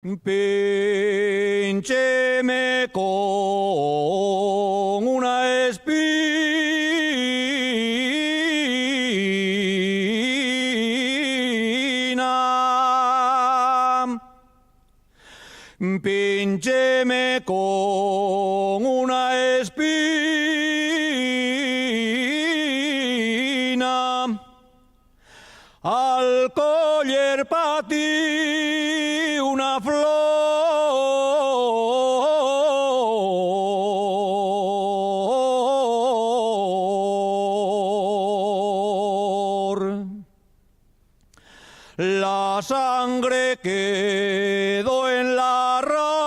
Píncheme con una espina. Píncheme con una espina. Al coller pa' ti una flor. La sangre quedó en la rama.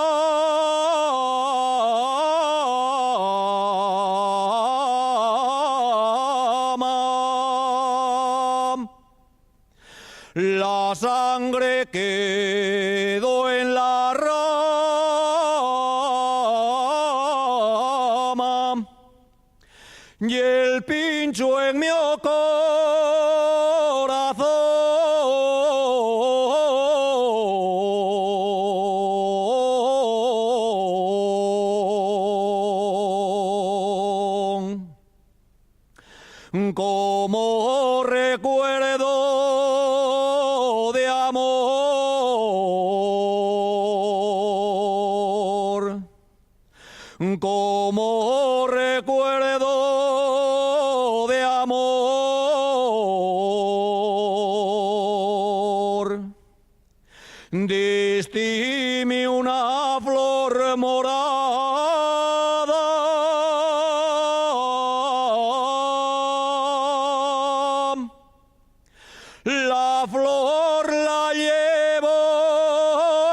La sangre quedó en la rama y el pincho en mi corazón. Como recuerdo de amor, como recuerdo de amor, distíme una flor morada. La flor la llevo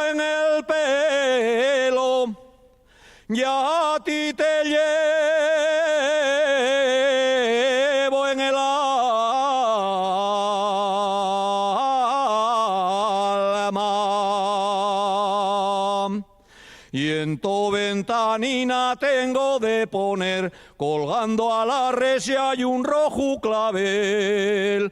en el pelo y a ti te llevo en el alma. Y en tu ventanina tengo de poner, colgando a la resia, y un rojo clavel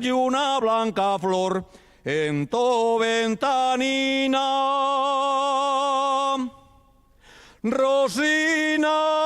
y una blanca flor. En tu ventanina, Rosina.